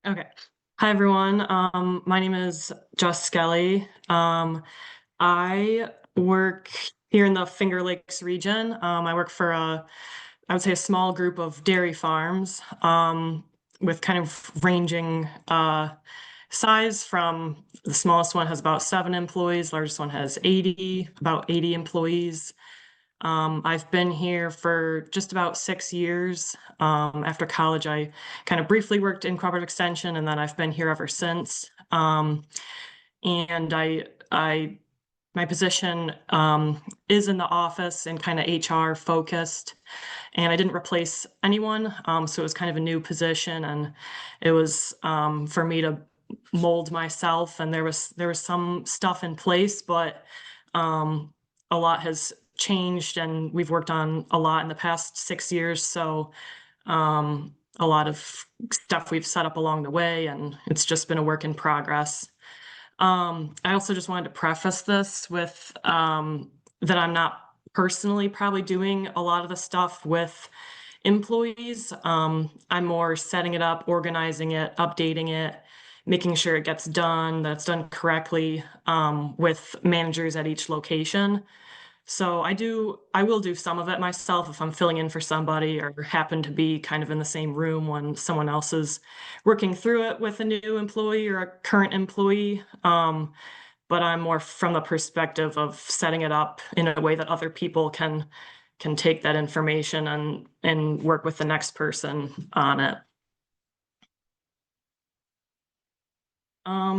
Okay. Hi, everyone. My name is Jess Skelly. I work here in the Finger Lakes region. I work for I would say a small group of dairy farms, with kind of ranging size from the smallest one has about 7 employees, largest one has about 80 employees. I've been here for just about 6 years. After college, I kind of briefly worked in cooperative extension, and then I've been here ever since. And my position is in the office and kind of HR focused, and I didn't replace anyone, so it was kind of a new position, and it was for me to mold myself. And there was some stuff in place, but um, a lot has changed, and we've worked on a lot in the past 6 years. So a lot of stuff we've set up along the way, and it's just been a work in progress. I also just wanted to preface this with that I'm not personally probably doing a lot of the stuff with employees. I'm more setting it up, organizing it, updating it, making sure it gets done, that's done correctly, with managers at each location. So I will do some of it myself if I'm filling in for somebody or happen to be kind of in the same room when someone else is working through it with a new employee or a current employee. But I'm more from the perspective of setting it up in a way that other people can take that information and work with the next person on it.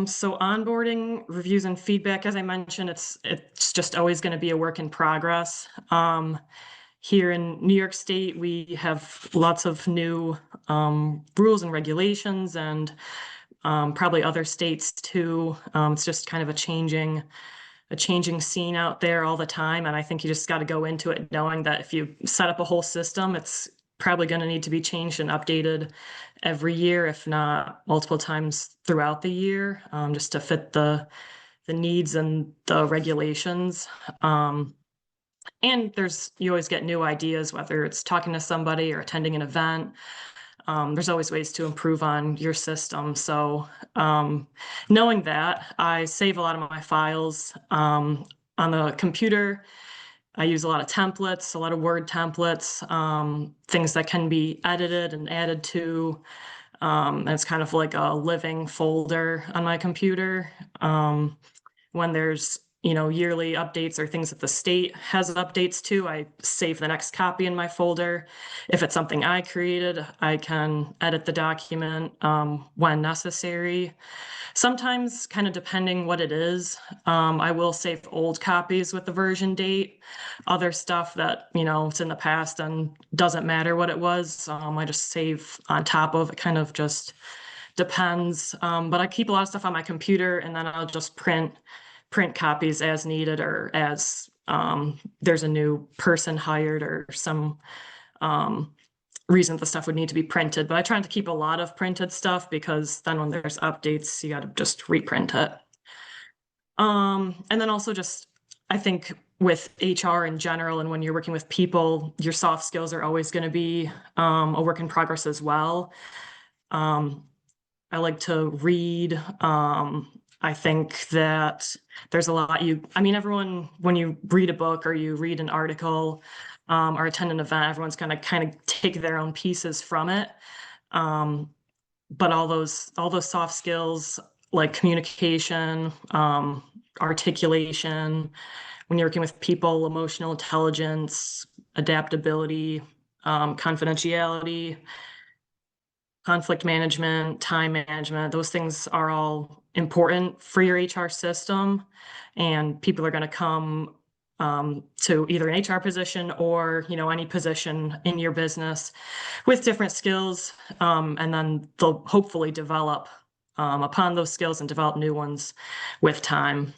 So onboarding, reviews, and feedback, as I mentioned, it's just always going to be a work in progress. Here in New York State, we have lots of new rules and regulations, and probably other states too. It's just kind of a changing scene out there all the time, and I think you just got to go into it knowing that if you set up a whole system, it's probably going to need to be changed and updated every year, if not multiple times throughout the year, just to fit the needs and the regulations. And you always get new ideas, whether it's talking to somebody or attending an event. There's always ways to improve on your system. So knowing that, I save a lot of my files on the computer. I use a lot of templates, a lot of Word templates, things that can be edited and added to. And it's kind of like a living folder on my computer. When there's yearly updates or things that the state has updates to, I save the next copy in my folder. If it's something I created, I can edit the document when necessary. Sometimes, kind of depending what it is, I will save old copies with the version date. Other stuff that it's in the past and doesn't matter what it was, I just save on top of it. Kind of just depends. But I keep a lot of stuff on my computer, and then I'll just print copies as needed, or as there's a new person hired or some reason the stuff would need to be printed. But I try to keep a lot of printed stuff, because then when there's updates, you got to just reprint it. And then also just, I think with HR in general, and when you're working with people, your soft skills are always going to be a work in progress as well. I like to read. I think that there's a lot everyone, when you read a book or you read an article, or attend an event, everyone's going to kind of take their own pieces from it. But all those soft skills like communication, articulation, when you're working with people, emotional intelligence, adaptability, confidentiality, conflict management, time management, those things are all important for your HR system. And people are going to come to either an HR position or any position in your business with different skills, and then they'll hopefully develop upon those skills and develop new ones with time.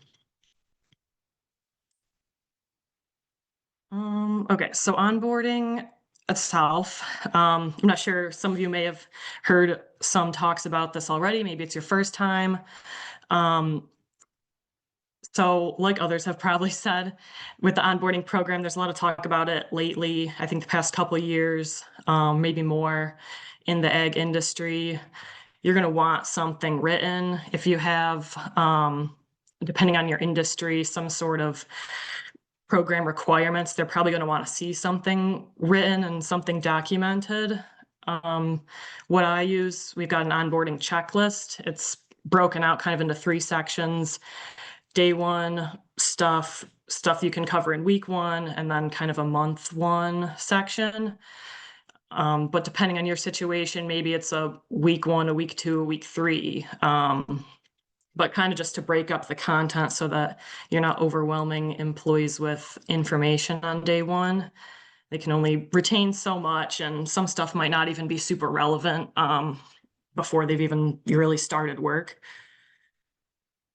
Okay, so onboarding itself, I'm not sure, some of you may have heard some talks about this already. Maybe it's your first time. So like others have probably said, with the onboarding program, there's a lot of talk about it lately. I think the past couple of years, maybe more, in the ag industry. you're going to want something written. If you have, depending on your industry, some sort of program requirements, they're probably going to want to see something written and something documented. Um, what I use, we've got an onboarding checklist. It's broken out kind of into 3 sections. Day 1 stuff you can cover in week 1, and then kind of a month 1 section. But depending on your situation, maybe it's a week 1, a week 2, a week 3. But kind of just to break up the content so that you're not overwhelming employees with information on day 1. They can only retain so much, and some stuff might not even be super relevant before they've even really started work.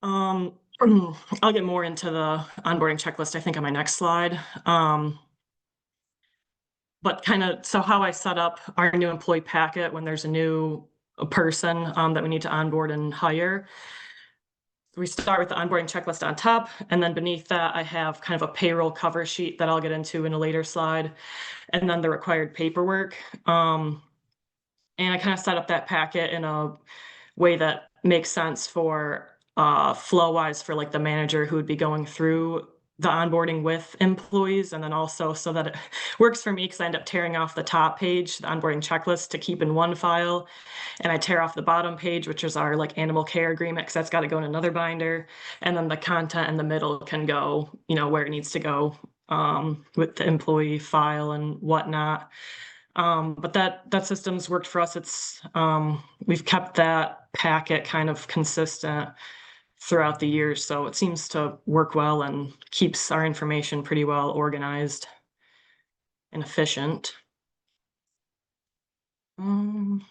I'll get more into the onboarding checklist, I think, on my next slide. But kind of, so how I set up our new employee packet when there's a new person that we need to onboard and hire. We start with the onboarding checklist on top, and then beneath that, I have kind of a payroll cover sheet that I'll get into in a later slide, and then the required paperwork. And I kind of set up that packet in a way that makes sense for flow-wise for like the manager who would be going through the onboarding with employees, and then also so that it works for me because I end up tearing off the top page, the onboarding checklist, to keep in one file, and I tear off the bottom page, which is our like animal care agreement, because that's got to go in another binder, and then the content in the middle can go, where it needs to go with the employee file and whatnot. But that system's worked for us. It's we've kept that packet kind of consistent throughout the years, so it seems to work well and keeps our information pretty well organized and efficient. So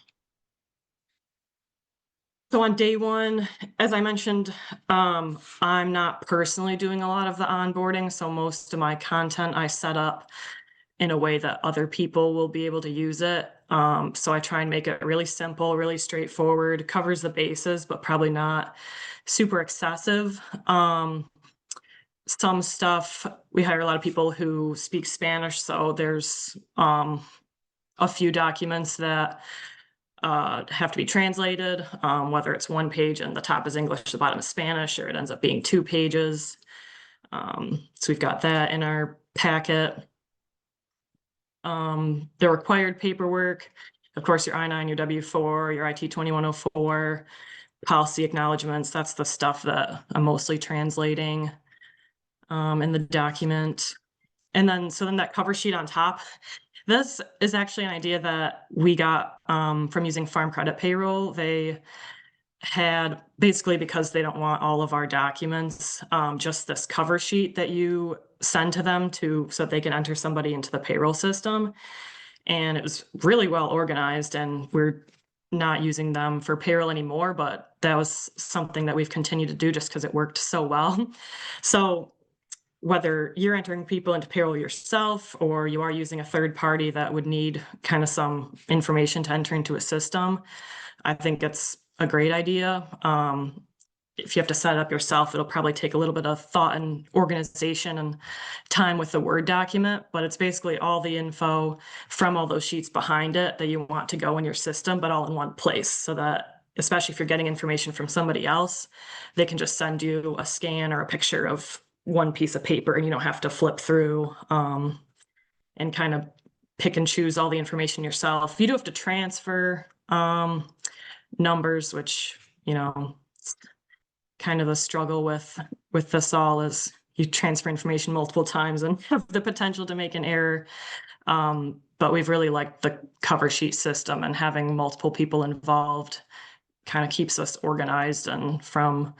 on day 1, as I mentioned, I'm not personally doing a lot of the onboarding, so most of my content I set up in a way that other people will be able to use it. So I try and make it really simple, really straightforward, covers the bases, but probably not super excessive. Some stuff, we hire a lot of people who speak Spanish, so there's a few documents that have to be translated, whether it's 1 page and the top is English, the bottom is Spanish, or it ends up being 2 pages. So we've got that in our packet. The required paperwork, of course, your I-9, your W-4, your IT-2104, policy acknowledgements. That's the stuff that I'm mostly translating in the document. And then, so then that cover sheet on top, this is actually an idea that we got from using Farm Credit Payroll. They had, basically because they don't want all of our documents, just this cover sheet that you send to them so that they can enter somebody into the payroll system. And it was really well organized, and we're not using them for payroll anymore, but that was something that we've continued to do just because it worked so well. So whether you're entering people into payroll yourself or you are using a third party that would need kind of some information to enter into a system, I think it's a great idea. If you have to set it up yourself, it'll probably take a little bit of thought and organization and time with the Word document, but it's basically all the info from all those sheets behind it that you want to go in your system, but all in one place, so that especially if you're getting information from somebody else, they can just send you a scan or a picture of one piece of paper, and you don't have to flip through and kind of pick and choose all the information yourself. You do have to transfer numbers, which, kind of the struggle with this all is you transfer information multiple times and have the potential to make an error. But we've really liked the cover sheet system, and having multiple people involved kind of keeps us organized and from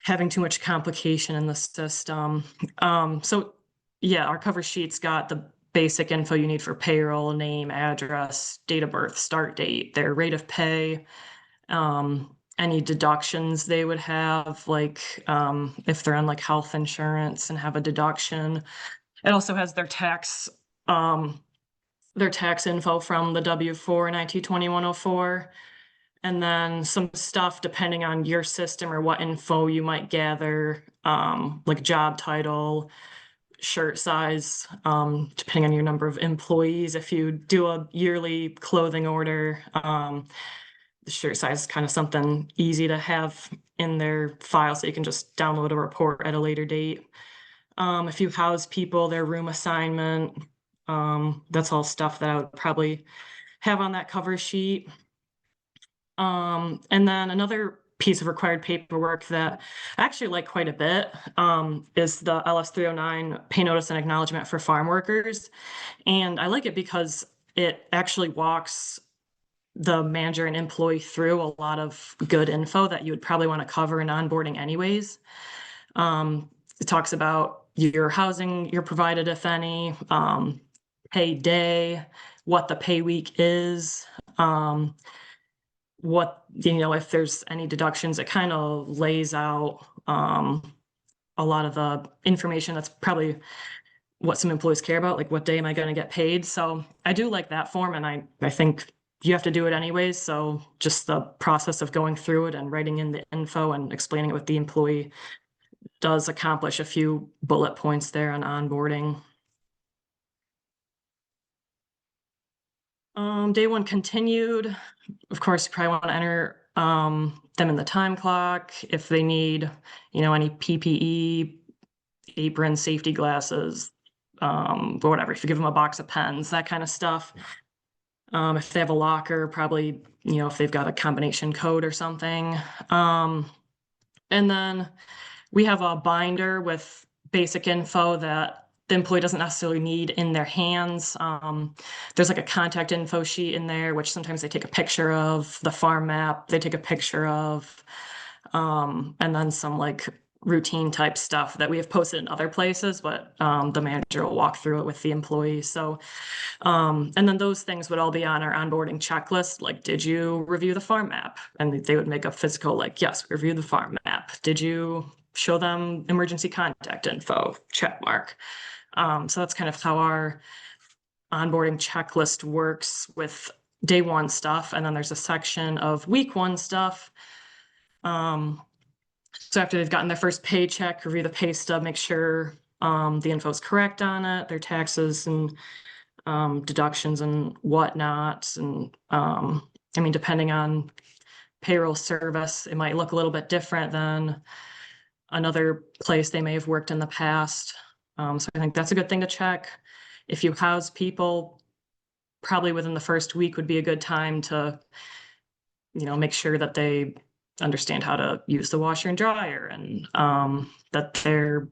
having too much complication in the system. So yeah, our cover sheet's got the basic info you need for payroll: name, address, date of birth, start date, their rate of pay, any deductions they would have, like if they're on like health insurance and have a deduction. It also has their tax info from the W-4 and IT-2104. And then some stuff depending on your system or what info you might gather, like job title, shirt size, depending on your number of employees. If you do a yearly clothing order, the shirt size is kind of something easy to have in their file so you can just download a report at a later date. If you house people, their room assignment, that's all stuff that I would probably have on that cover sheet. And then another piece of required paperwork that I actually like quite a bit is the LS 309 pay notice and acknowledgement for farm workers. And I like it because it actually walks the manager and employee through a lot of good info that you would probably want to cover in onboarding anyways. It talks about your housing you're provided, if any, pay day, what the pay week is, what, if there's any deductions. It kind of lays out a lot of the information that's probably what some employees care about, like what day am I going to get paid. So I do like that form, and I think you have to do it anyways. So just the process of going through it and writing in the info and explaining it with the employee does accomplish a few bullet points there on onboarding. Day one continued. Of course, you probably want to enter them in the time clock if they need, any PPE, apron, safety glasses, or whatever. If you give them a box of pens, that kind of stuff. If they have a locker, probably, if they've got a combination code or something. And then we have a binder with basic info that the employee doesn't necessarily need in their hands. There's like a contact info sheet in there, which sometimes they take a picture of, the farm map they take a picture of, and then some like routine type stuff that we have posted in other places, but the manager will walk through it with the employee. So, and then those things would all be on our onboarding checklist. Like, did you review the farm map? And they would make a physical, like, yes, review the farm map. Did you show them emergency contact info? Check mark. So that's kind of how our onboarding checklist works with day one stuff. And then there's a section of week one stuff. So after they've gotten their first paycheck, review the pay stub, make sure the info is correct on it, their taxes and deductions and whatnot. And I mean, depending on payroll service, it might look a little bit different than another place they may have worked in the past. So I think that's a good thing to check. If you house people, probably within the first week would be a good time to, make sure that they understand how to use the washer and dryer, and that their,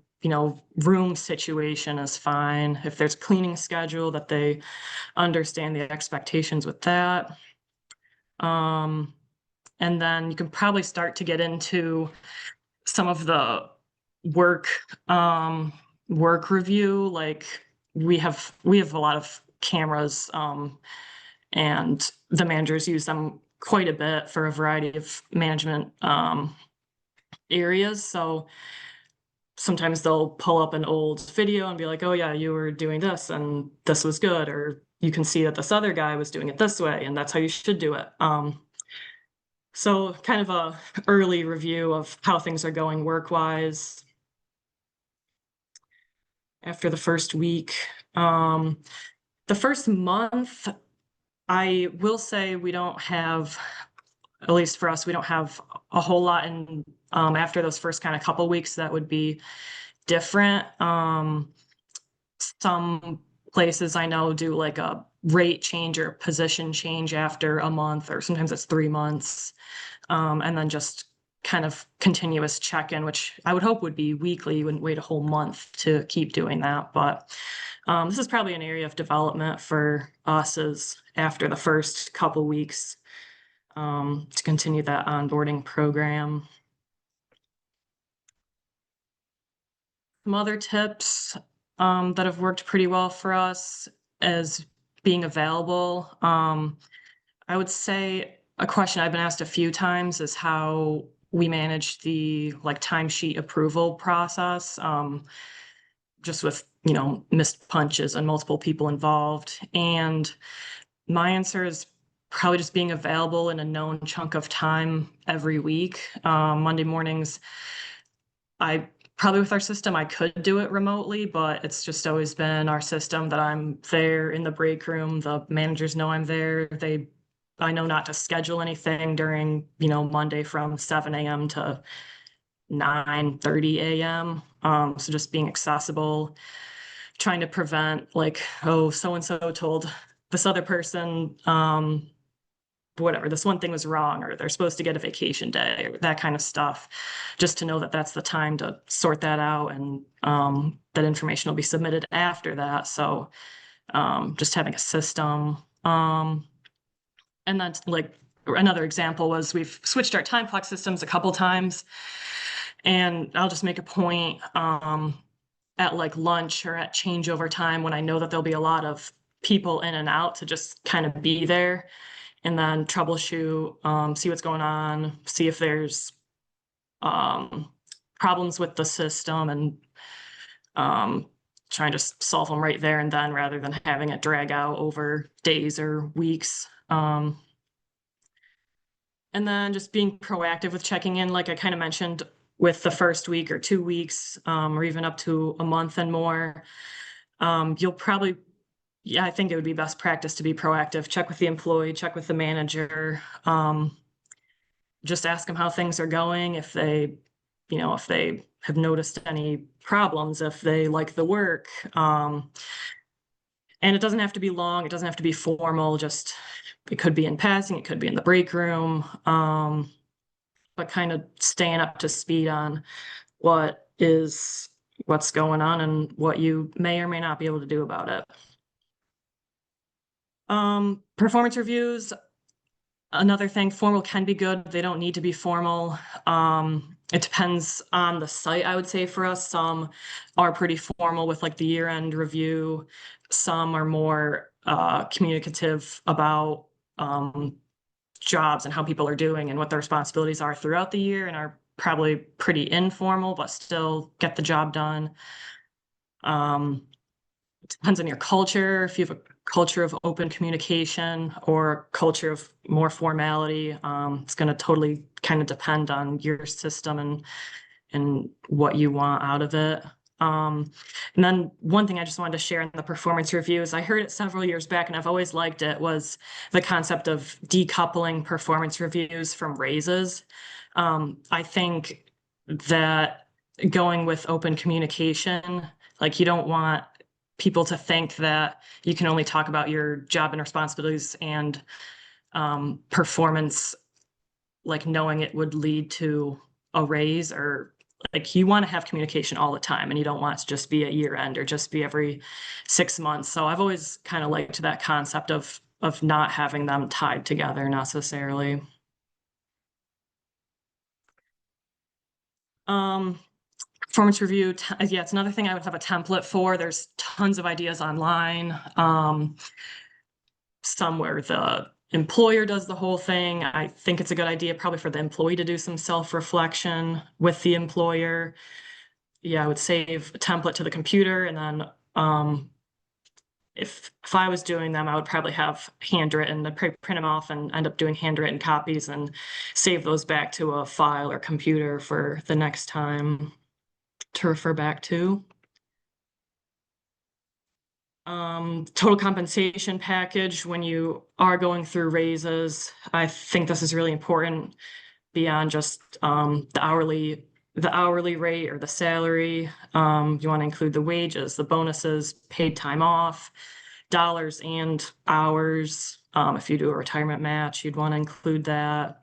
room situation is fine. If there's cleaning schedule, that they understand the expectations with that. And then you can probably start to get into some of the work review. Like we have a lot of cameras, and the managers use them quite a bit for a variety of management areas. So sometimes they'll pull up an old video and be like, oh yeah, you were doing this and this was good, or you can see that this other guy was doing it this way and that's how you should do it. So kind of a early review of how things are going work-wise after the first week. The first month, I will say we don't have, at least for us, we don't have a whole lot in after those first kind of couple weeks that would be different. Some places I know do like a rate change or position change after a month, or sometimes it's 3 months. And then just kind of continuous check-in, which I would hope would be weekly. You wouldn't wait a whole month to keep doing that. But this is probably an area of development for us is after the first couple weeks to continue that onboarding program. Some other tips that have worked pretty well for us as being available. I would say a question I've been asked a few times is how we manage the like timesheet approval process, just with, missed punches and multiple people involved. And my answer is probably just being available in a known chunk of time every week. Monday mornings, I probably with our system, I could do it remotely, but it's just always been our system that I'm there in the break room. The managers know I'm there. They I know not to schedule anything during, Monday from 7 a.m. to 9:30 a.m. So just being accessible, trying to prevent like, oh, so and so told this other person, whatever, this one thing was wrong, or they're supposed to get a vacation day, or that kind of stuff. Just to know that that's the time to sort that out, and that information will be submitted after that. So just having a system. And then like another example was we've switched our time clock systems a couple times, and I'll just make a point at like lunch or at changeover time when I know that there'll be a lot of people in and out to just kind of be there and then troubleshoot, see what's going on, see if there's um, problems with the system, and trying to solve them right there and then rather than having it drag out over days or weeks. And then just being proactive with checking in, like I kind of mentioned, with the first week or 2 weeks, or even up to a month and more. You'll probably, yeah, I think it would be best practice to be proactive. Check with the employee, check with the manager. Just ask them how things are going. If they have noticed any problems, if they like the work. And it doesn't have to be long. It doesn't have to be formal. Just it could be in passing. It could be in the break room. But kind of staying up to speed on what's going on and what you may or may not be able to do about it. Performance reviews, another thing, formal can be good. They don't need to be formal. It depends on the site, I would say, for us. Some are pretty formal with like the year-end review. Some are more communicative about jobs and how people are doing and what their responsibilities are throughout the year, and are probably pretty informal, but still get the job done. It depends on your culture. If you have a culture of open communication or culture of more formality, it's going to totally kind of depend on your system and what you want out of it. And then one thing I just wanted to share in the performance reviews, I heard it several years back and I've always liked it, was the concept of decoupling performance reviews from raises. I think that going with open communication, like you don't want people to think that you can only talk about your job and responsibilities and performance, like knowing it would lead to a raise, or like you want to have communication all the time and you don't want it to just be at year end or just be every 6 months. So I've always kind of liked that concept of not having them tied together necessarily. Performance review, yeah, it's another thing I would have a template for. There's tons of ideas online. Some where the employer does the whole thing. I think it's a good idea probably for the employee to do some self-reflection with the employer. Yeah, I would save a template to the computer, and then if I was doing them, I would probably have handwritten. I'd print them off and end up doing handwritten copies and save those back to a file or computer for the next time to refer back to. Total compensation package when you are going through raises. I think this is really important beyond just the hourly rate or the salary. You want to include the wages, the bonuses, paid time off, dollars and hours. If you do a retirement match, you'd want to include that.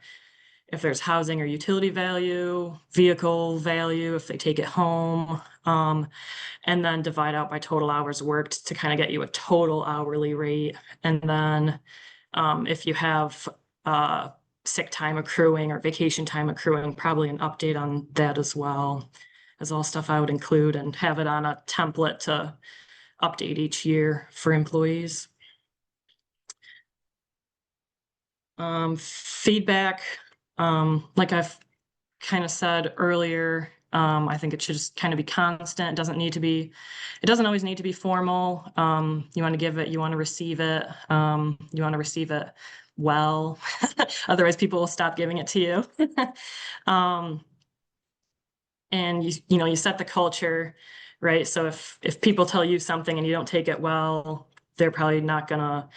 If there's housing or utility value, vehicle value, if they take it home, and then divide out by total hours worked to kind of get you a total hourly rate. And then if you have sick time accruing or vacation time accruing, probably an update on that as well, is all stuff I would include and have it on a template to update each year for employees. Feedback, like I've kind of said earlier, I think it should just kind of be constant. It doesn't always need to be formal. You want to give it, you want to receive it, you want to receive it well. Otherwise people will stop giving it to you. And you set the culture, right? So if people tell you something and you don't take it well, they're probably not gonna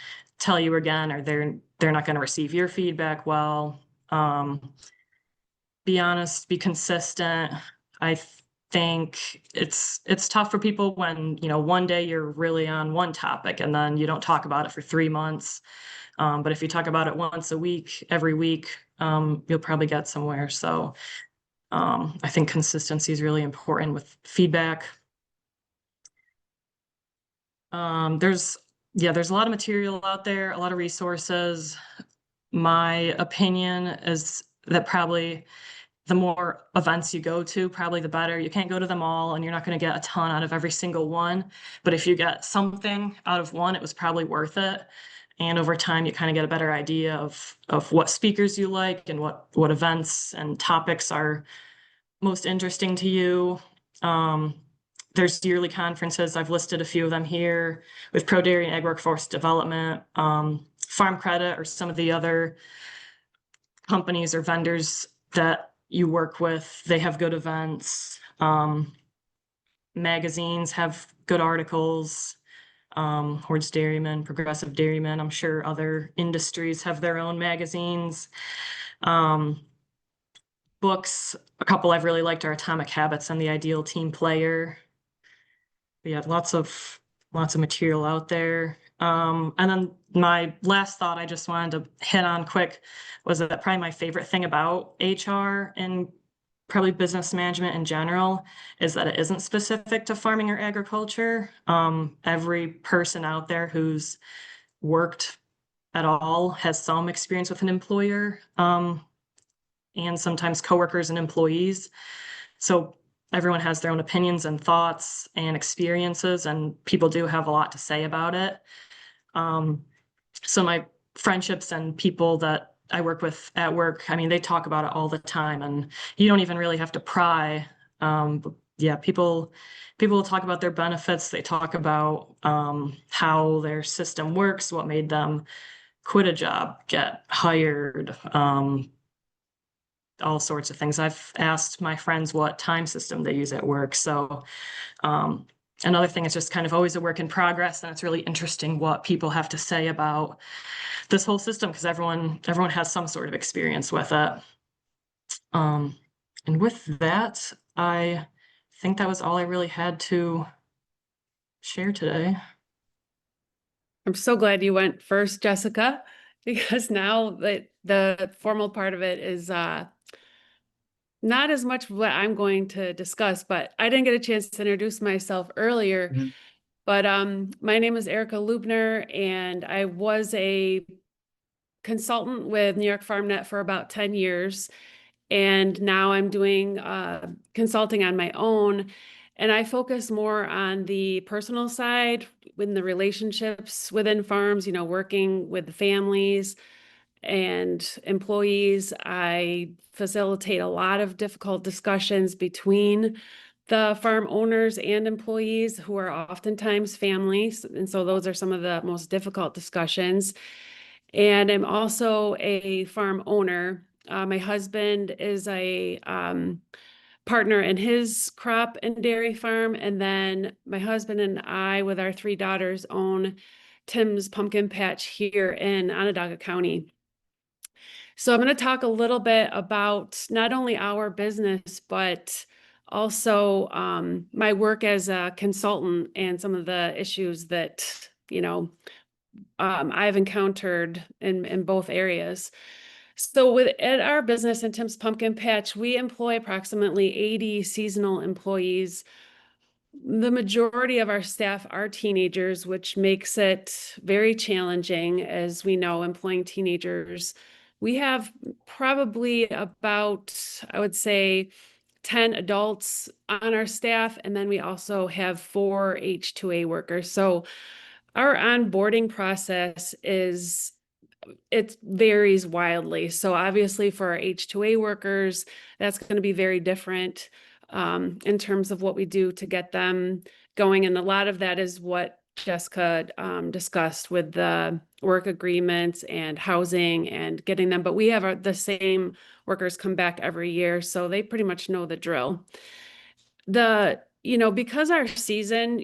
tell you again, or they're not going to receive your feedback well. Be honest, be consistent. I think it's tough for people when, one day you're really on one topic and then you don't talk about it for 3 months. But if you talk about it once a week, every week, you'll probably get somewhere. So I think consistency is really important with feedback. There's a lot of material out there, a lot of resources. My opinion is that probably the more events you go to, probably the better. You can't go to them all, and you're not going to get a ton out of every single one. But if you get something out of one, it was probably worth it. And over time, you kind of get a better idea of what speakers you like and what events and topics are most interesting to you. There's yearly conferences. I've listed a few of them here with Pro Dairy and Ag Workforce Development, Farm Credit, or some of the other companies or vendors that you work with. They have good events. Magazines have good articles. Hordes Dairyman, Progressive Dairyman. I'm sure other industries have their own magazines. Books, a couple I've really liked are Atomic Habits and The Ideal Team Player. We have lots of material out there. And then my last thought I just wanted to hit on quick was that probably my favorite thing about HR and probably business management in general is that it isn't specific to farming or agriculture. Every person out there who's worked at all has some experience with an employer, and sometimes coworkers and employees. So everyone has their own opinions and thoughts and experiences, and people do have a lot to say about it. So my friendships and people that I work with at work, I mean, they talk about it all the time, and you don't even really have to pry. But yeah, people will talk about their benefits. They talk about how their system works, what made them quit a job, get hired, all sorts of things. I've asked my friends what time system they use at work. So another thing is just kind of always a work in progress, and it's really interesting what people have to say about this whole system because everyone has some sort of experience with it. And with that, I think that was all I really had to share today. I'm so glad you went first, Jessica, because now that the formal part of it is not as much what I'm going to discuss, but I didn't get a chance to introduce myself earlier. Mm-hmm. But my name is Erica Lubner, and I was a consultant with New York FarmNet for about 10 years. And now I'm doing consulting on my own. And I focus more on the personal side, in the relationships within farms, working with the families and employees. I facilitate a lot of difficult discussions between the farm owners and employees who are oftentimes families. And so those are some of the most difficult discussions. And I'm also a farm owner. My husband is a partner in his crop and dairy farm. And then my husband and I, with our 3 daughters, own Tim's Pumpkin Patch here in Onondaga County. So I'm going to talk a little bit about not only our business, but also my work as a consultant and some of the issues that, I've encountered in both areas. So at our business in Tim's Pumpkin Patch, we employ approximately 80 seasonal employees. The majority of our staff are teenagers, which makes it very challenging. As we know, employing teenagers, we have probably about, I would say, 10 adults on our staff, and then we also have 4 H-2A workers. So our onboarding process it varies wildly. So obviously for our H-2A workers, that's going to be very different in terms of what we do to get them going. And a lot of that is what Jessica discussed with the work agreements and housing and getting them. But we have the same workers come back every year, so they pretty much know the drill. The because our season,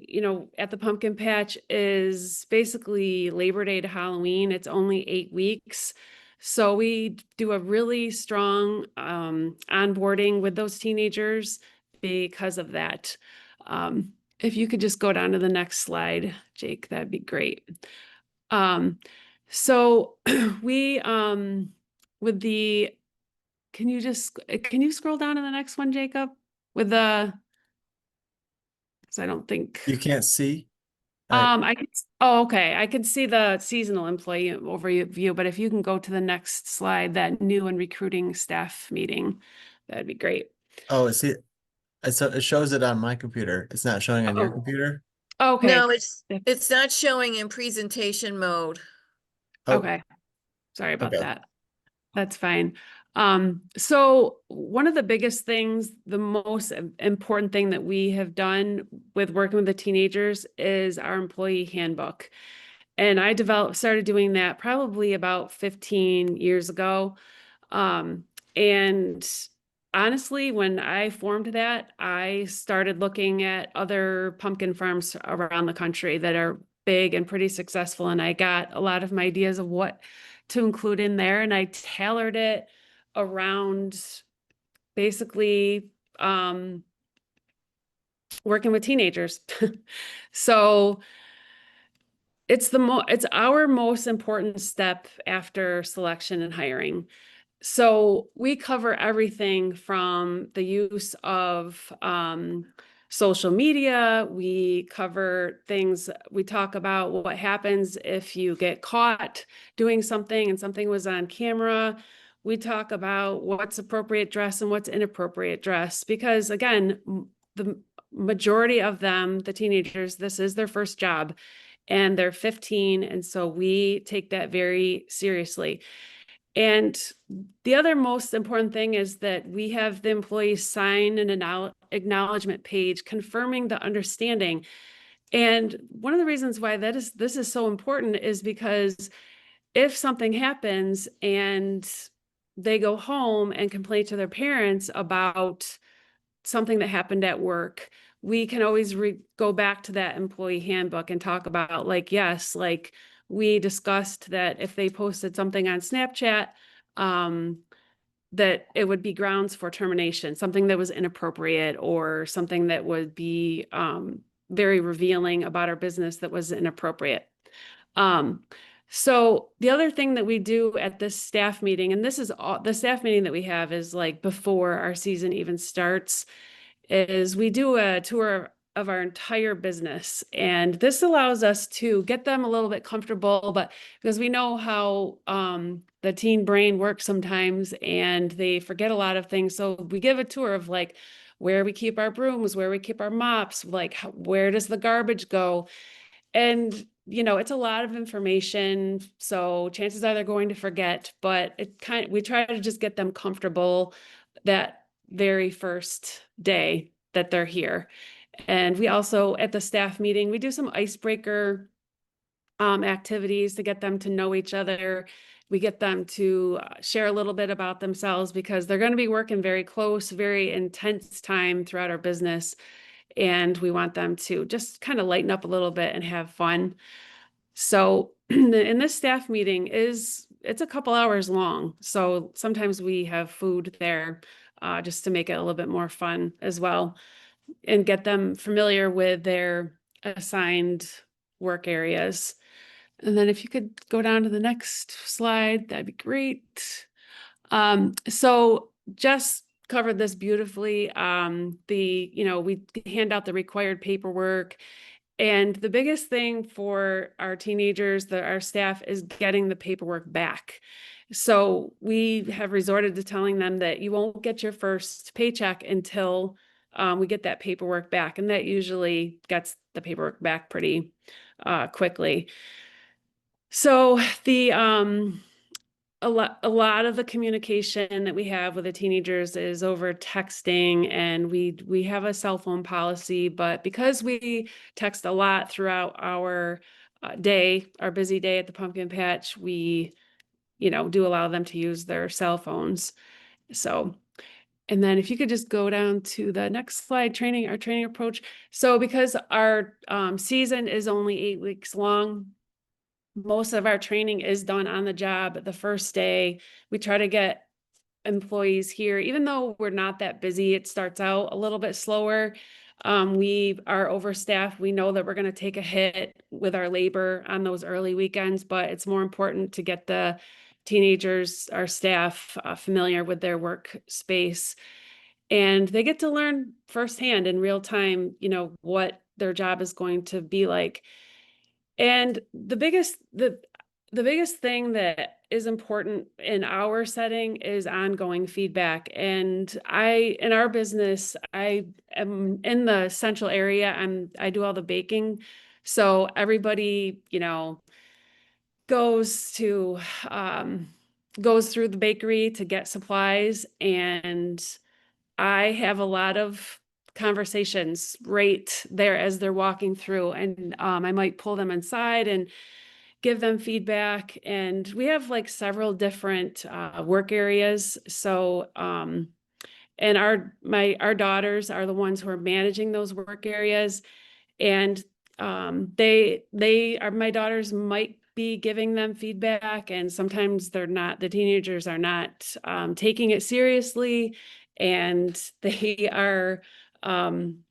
at the pumpkin patch is basically Labor Day to Halloween, it's only 8 weeks. So we do a really strong onboarding with those teenagers because of that. If you could just go down to the next slide, Jake, that'd be great. Um, so we with the can you scroll down to the next one, Jacob? With the because I don't think You can't see? I okay. I can see the seasonal employee overview, but if you can go to the next slide, that new and recruiting staff meeting, that'd be great. oh, it shows it on my computer. It's not showing on your Oh, computer. okay. No, it's not showing in presentation mode. Oh, Okay. Sorry about okay. that. That's fine. So one of the biggest things, the most important thing that we have done with working with the teenagers is our employee handbook. And I started doing that probably about 15 years ago. And honestly, when I formed that, I started looking at other pumpkin farms around the country that are big and pretty successful. And I got a lot of my ideas of what to include in there. And I tailored it around basically working with teenagers. So it's our most important step after selection and hiring. So we cover everything from the use of social media. We cover things, we talk about what happens if you get caught doing something and something was on camera. We talk about what's appropriate dress and what's inappropriate dress, because again, the majority of them, the teenagers, this is their first job and they're 15. And so we take that very seriously. And the other most important thing is that we have the employees sign an acknowledgement page confirming the understanding. And one of the reasons why this is so important is because if something happens and they go home and complain to their parents about something that happened at work, we can always go back to that employee handbook and talk about, like, yes, like we discussed that if they posted something on Snapchat, that it would be grounds for termination, something that was inappropriate or something that would be very revealing about our business that was inappropriate. So the other thing that we do at this staff meeting, and this is all the staff meeting that we have is like before our season even starts, is we do a tour of our entire business. And this allows us to get them a little bit comfortable, but because we know how the teen brain works sometimes and they forget a lot of things. So we give a tour of like where we keep our brooms, where we keep our mops, like where does the garbage go? And it's a lot of information, so chances are they're going to forget, but we try to just get them comfortable that very first day that they're here. And we also, at the staff meeting, we do some icebreaker activities to get them to know each other. We get them to share a little bit about themselves because they're going to be working very close, very intense time throughout our business. And we want them to just kind of lighten up a little bit and have fun. So in this staff meeting it's a couple hours long. So sometimes we have food there just to make it a little bit more fun as well and get them familiar with their assigned work areas. And then if you could go down to the next slide, that'd be great. So Jess covered this beautifully. We hand out the required paperwork. And the biggest thing for our teenagers, our staff, is getting the paperwork back. So we have resorted to telling them that you won't get your first paycheck until we get that paperwork back. And that usually gets the paperwork back pretty quickly. So a lot of the communication that we have with the teenagers is over texting, and we have a cell phone policy, but because we text a lot throughout our our busy day at the pumpkin patch, we do allow them to use their cell phones. So, And then if you could just go down to the next slide, our training approach. So because our season is only 8 weeks long, most of our training is done on the job the first day. We try to get employees here, even though we're not that busy, it starts out a little bit slower. We are overstaffed. We know that we're going to take a hit with our labor on those early weekends, but it's more important to get the teenagers, our staff, familiar with their workspace. And they get to learn firsthand in real time, what their job is going to be like. And the biggest thing that is important in our setting is ongoing feedback. And in our business, I am in the central area. I do all the baking. So everybody, goes to, goes through the bakery to get supplies. And I have a lot of conversations right there as they're walking through. And I might pull them inside and give them feedback. And we have like several different work areas. So, and our daughters are the ones who are managing those work areas. And my daughters might be giving them feedback, and sometimes the teenagers are not taking it seriously, and they are, and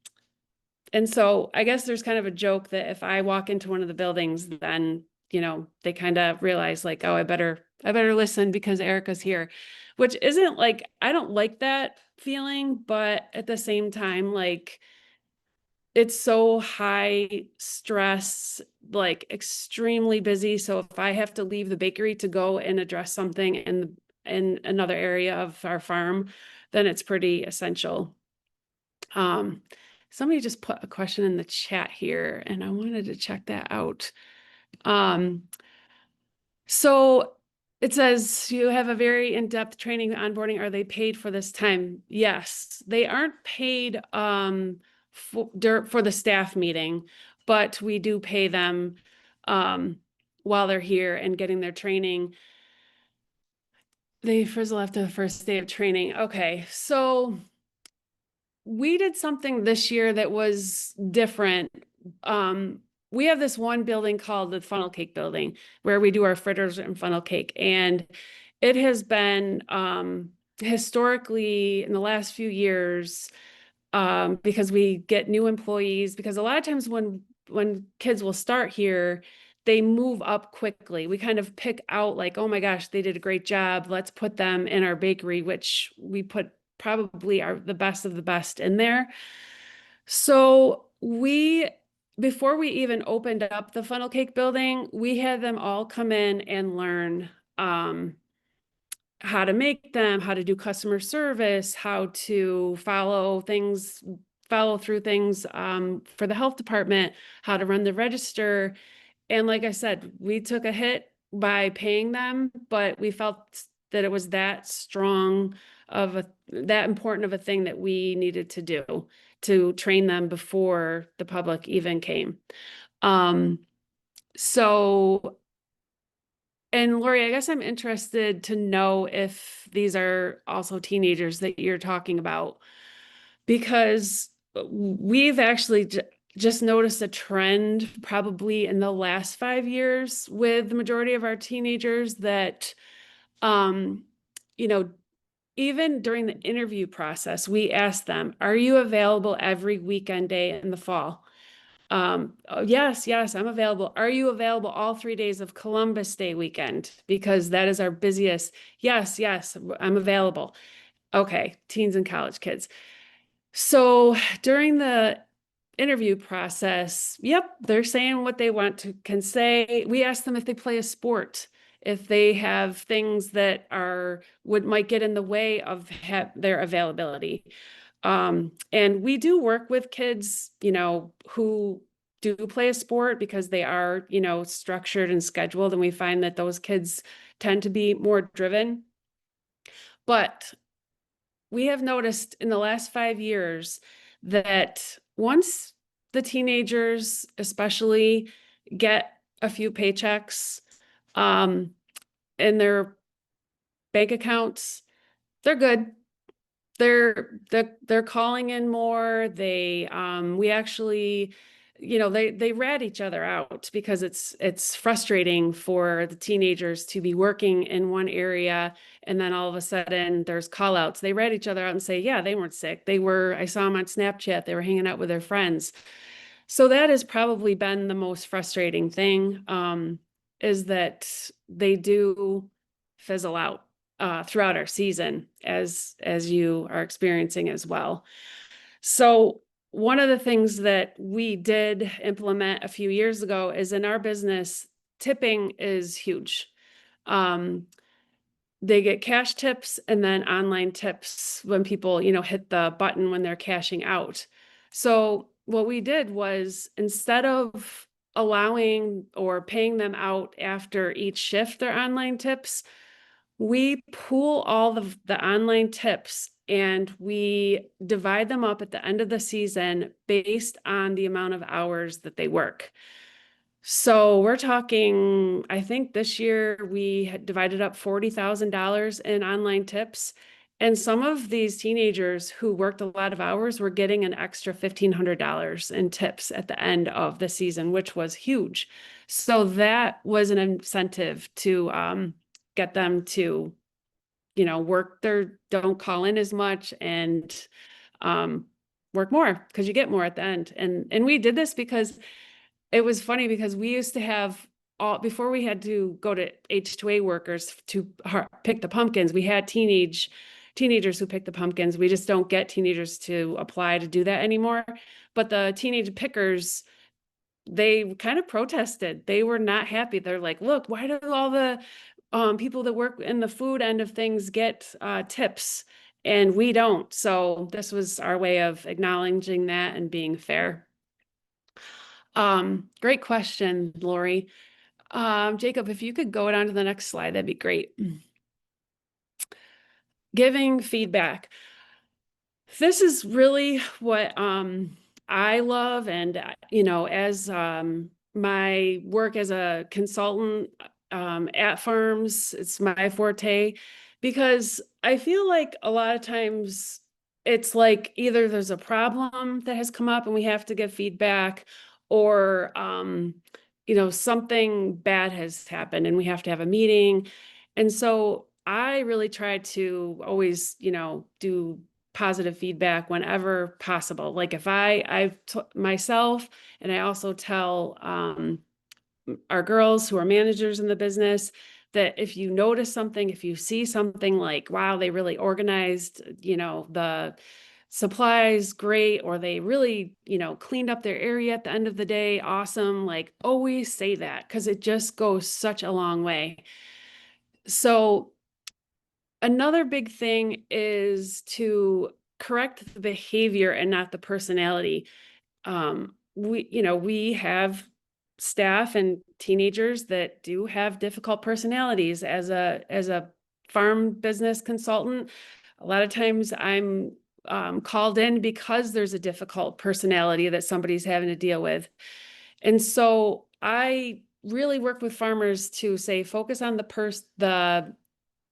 so I guess there's kind of a joke that if I walk into one of the buildings, then, they kind of realize like, oh, I better listen because Erica's here, which isn't like, I don't like that feeling, but at the same time, like, it's so high stress, like extremely busy. So if I have to leave the bakery to go and address something in another area of our farm, then it's pretty essential. Somebody just put a question in the chat here, and I wanted to check that out. So it says you have a very in-depth training onboarding. Are they paid for this time? Yes, they aren't paid for the staff meeting, but we do pay them while they're here and getting their training. They frizzle after the first day of training. Okay, so we did something this year that was different. We have this one building called the funnel cake building where we do our fritters and funnel cake. And it has been historically in the last few years, because we get new employees, because a lot of times when kids will start here, they move up quickly. We kind of pick out like, oh my gosh, they did a great job. Let's put them in our bakery, which we put probably are the best of the best in there. So before we even opened up the funnel cake building, we had them all come in and learn how to make them, how to do customer service, how to follow through things for the health department, how to run the register. And like I said, we took a hit by paying them, but we felt that it was that important of a thing that we needed to do to train them before the public even came. So, and Lori, I guess I'm interested to know if these are also teenagers that you're talking about, because we've actually just noticed a trend probably in the last 5 years with the majority of our teenagers that, even during the interview process, we ask them, are you available every weekend day in the fall? Oh, yes, I'm available. Are you available all 3 days of Columbus Day weekend? Because that is our busiest. Yes, I'm available. Okay, teens and college kids. So during the interview process, yep, they're saying what they can say. We ask them if they play a sport, if they have things that might get in the way of their availability. And we do work with kids, who do play a sport because they are, structured and scheduled. And we find that those kids tend to be more driven. But we have noticed in the last 5 years that once the teenagers especially get a few paychecks in their bank accounts, they're good. they're calling in more. We actually, they rat each other out because it's frustrating for the teenagers to be working in one area and then all of a sudden there's call outs. They rat each other out and say, yeah, they weren't sick. I saw them on Snapchat. They were hanging out with their friends. So that has probably been the most frustrating thing, is that they do fizzle out throughout our season, as you are experiencing as well. So one of the things that we did implement a few years ago is in our business, tipping is huge. They get cash tips and then online tips when people, hit the button when they're cashing out. So what we did was, instead of allowing or paying them out after each shift, their online tips, we pool all the online tips and we divide them up at the end of the season based on the amount of hours that they work. So we're talking, I think this year we had divided up $40,000 in online tips. And some of these teenagers who worked a lot of hours were getting an extra $1,500 in tips at the end of the season, which was huge. So that was an incentive to get them to, don't call in as much and work more, because you get more at the end. And we did this because it was funny, because we used to have before we had to go to H2A workers to pick the pumpkins, we had teenagers who picked the pumpkins. We just don't get teenagers to apply to do that anymore. But the teenage pickers, they kind of protested. They were not happy. They're like, look, why do all the people that work in the food end of things get tips and we don't? So this was our way of acknowledging that and being fair. Great question, Lori. Jacob, if you could go down to the next slide, that'd be great. Giving feedback. This is really what I love, and as my work as a consultant at firms, it's my forte, because I feel like a lot of times it's like either there's a problem that has come up and we have to give feedback, or something bad has happened and we have to have a meeting. And so I really try to always, do positive feedback whenever possible. Like if myself, and I also tell our girls who are managers in the business, that if you notice something, if you see something like, wow, they really organized, the supplies, great, or they really, cleaned up their area at the end of the day, awesome. Like, always say that, because it just goes such a long way. So another big thing is to correct the behavior and not the personality. We have staff and teenagers that do have difficult personalities. As a farm business consultant, a lot of times I'm called in because there's a difficult personality that somebody's having to deal with. And so I really work with farmers to say, focus on the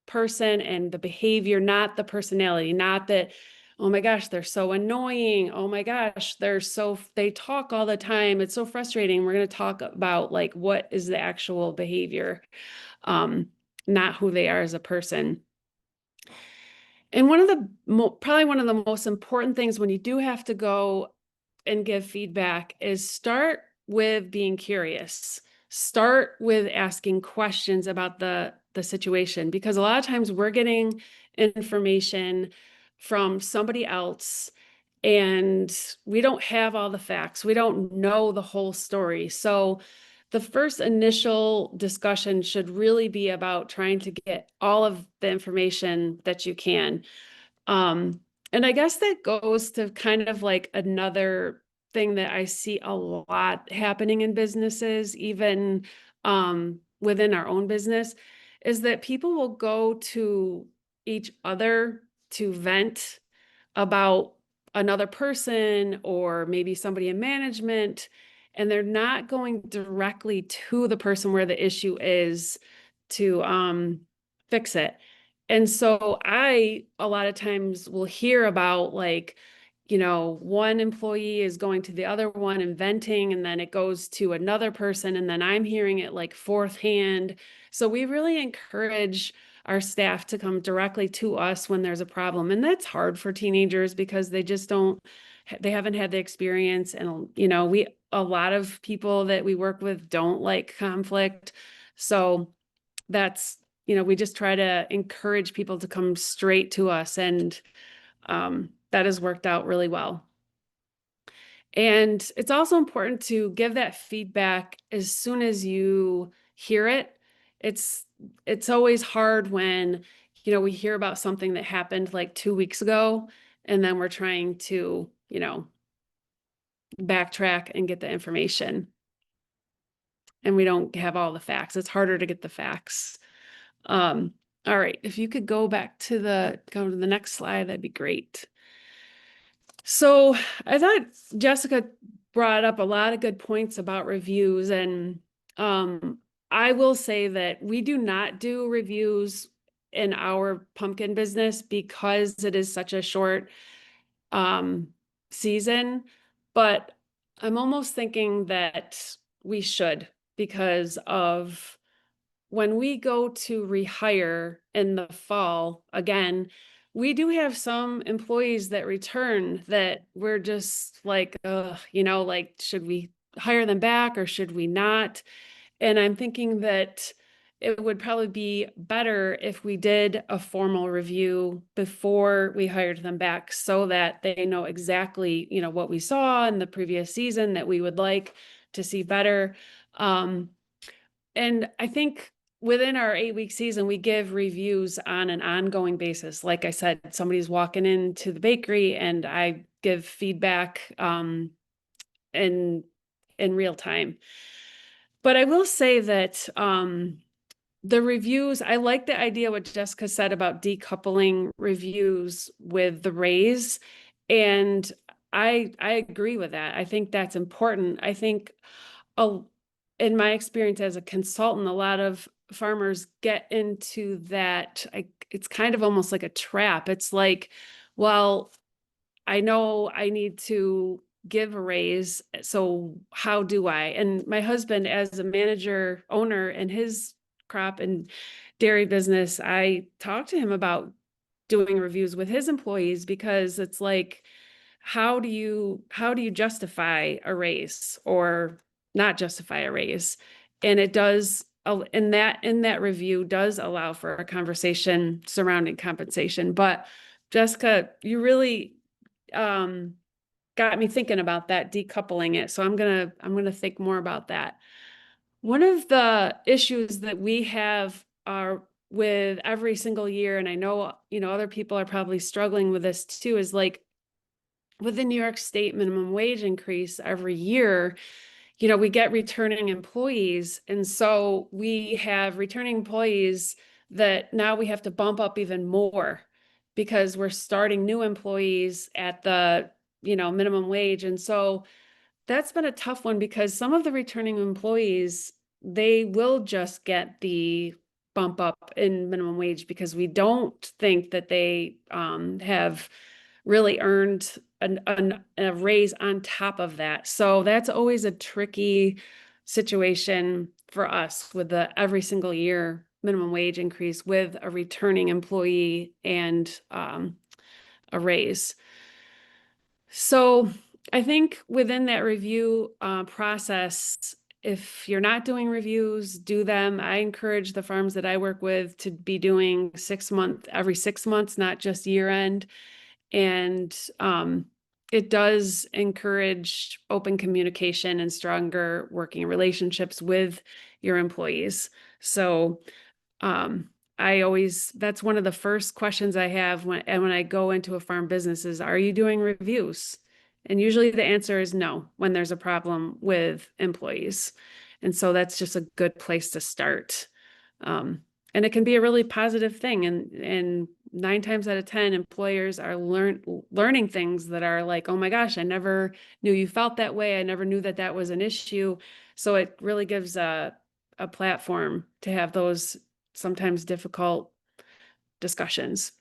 person and the behavior, not the personality, not that, oh my gosh, they're so annoying. Oh my gosh, they talk all the time. It's so frustrating. We're going to talk about like, what is the actual behavior, not who they are as a person. And probably one of the most important things when you do have to go and give feedback is start with being curious. Start with asking questions about the situation, because a lot of times we're getting information from somebody else and we don't have all the facts. We don't know the whole story. So the first initial discussion should really be about trying to get all of the information that you can. And I guess that goes to kind of like another thing that I see a lot happening in businesses, even within our own business, is that people will go to each other to vent about another person or maybe somebody in management, and they're not going directly to the person where the issue is to fix it. And so I, a lot of times will hear about like, one employee is going to the other one and venting, and then it goes to another person, and then I'm hearing it like fourth hand. So we really encourage our staff to come directly to us when there's a problem. And that's hard for teenagers because they just they haven't had the experience. And, a lot of people that we work with don't like conflict. So that's, we just try to encourage people to come straight to us, and that has worked out really well. And it's also important to give that feedback as soon as you hear it. It's always hard when, we hear about something that happened like 2 weeks ago, and then we're trying to, backtrack and get the information. And we don't have all the facts. It's harder to get the facts. All right, if you could go to the next slide, that'd be great. So I thought Jessica brought up a lot of good points about reviews, and I will say that we do not do reviews in our pumpkin business because it is such a short season, but I'm almost thinking that we should, because of when we go to rehire in the fall, again, we do have some employees that return that we're just like, like, should we hire them back or should we not? And I'm thinking that it would probably be better if we did a formal review before we hired them back so that they know exactly, what we saw in the previous season that we would like to see better. And I think within our 8-week season, we give reviews on an ongoing basis. Like I said, somebody's walking into the bakery and I give feedback in real time. But I will say that the reviews, I like the idea what Jessica said about decoupling reviews with the raise. And I agree with that. I think that's important. I think in my experience as a consultant, a lot of farmers get into that. It's kind of almost like a trap. It's like, well, I know I need to give a raise, so how do I? And my husband, as a manager owner in his crop and dairy business, I talked to him about doing reviews with his employees because it's like, how do you justify a raise or not justify a raise? And it does, in that review does allow for a conversation surrounding compensation. But Jessica, you really got me thinking about that, decoupling it. So I'm gonna think more about that. One of the issues that we have are with every single year, and I know, other people are probably struggling with this too, is like with the New York State minimum wage increase every year, we get returning employees. And so we have returning employees that now we have to bump up even more because we're starting new employees at the, minimum wage. And so that's been a tough one because some of the returning employees, they will just get the bump up in minimum wage because we don't think that they have really earned a raise on top of that. So that's always a tricky situation for us with the every single year minimum wage increase with a returning employee and a raise. So I think within that review process, if you're not doing reviews, do them. I encourage the farms that I work with to be doing every 6 months, not just year end. And it does encourage open communication and stronger working relationships with your employees. So that's one of the first questions I have when I go into a farm business is, are you doing reviews? And usually the answer is no when there's a problem with employees. And so that's just a good place to start. And it can be a really positive thing. And 9 times out of 10, employers are learning things that are like, oh my gosh, I never knew you felt that way. I never knew that was an issue. So it really gives a platform to have those sometimes difficult discussions.